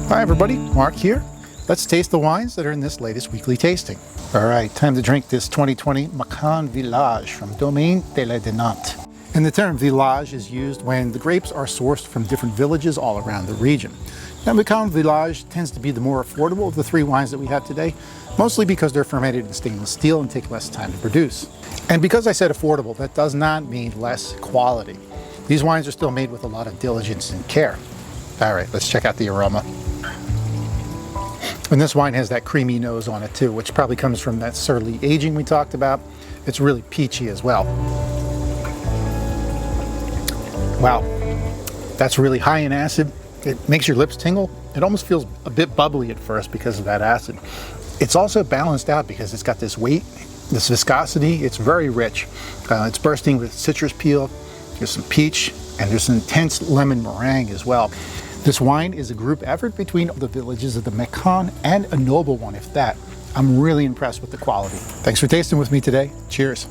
Hi everybody, Mark here. Let's taste the wines that are in this latest weekly tasting. All right, time to drink this 2020 Macon Village from Domaine de la Denante. And the term village is used when the grapes are sourced from different villages all around the region. Now, Macon Village tends to be the more affordable of the three wines that we have today, mostly because they're fermented in stainless steel and take less time to produce. And because I said affordable, that does not mean less quality. These wines are still made with a lot of diligence and care. All right, let's check out the aroma. And this wine has that creamy nose on it too, which probably comes from that surly aging we talked about. It's really peachy as well. Wow, that's really high in acid. It makes your lips tingle. It almost feels a bit bubbly at first because of that acid. It's also balanced out because it's got this weight, this viscosity. It's very rich. It's bursting with citrus peel. There's some peach, and there's an intense lemon meringue as well. This wine is a group effort between the villages of the Macon and a noble one, if that. I'm really impressed with the quality. Thanks for tasting with me today. Cheers.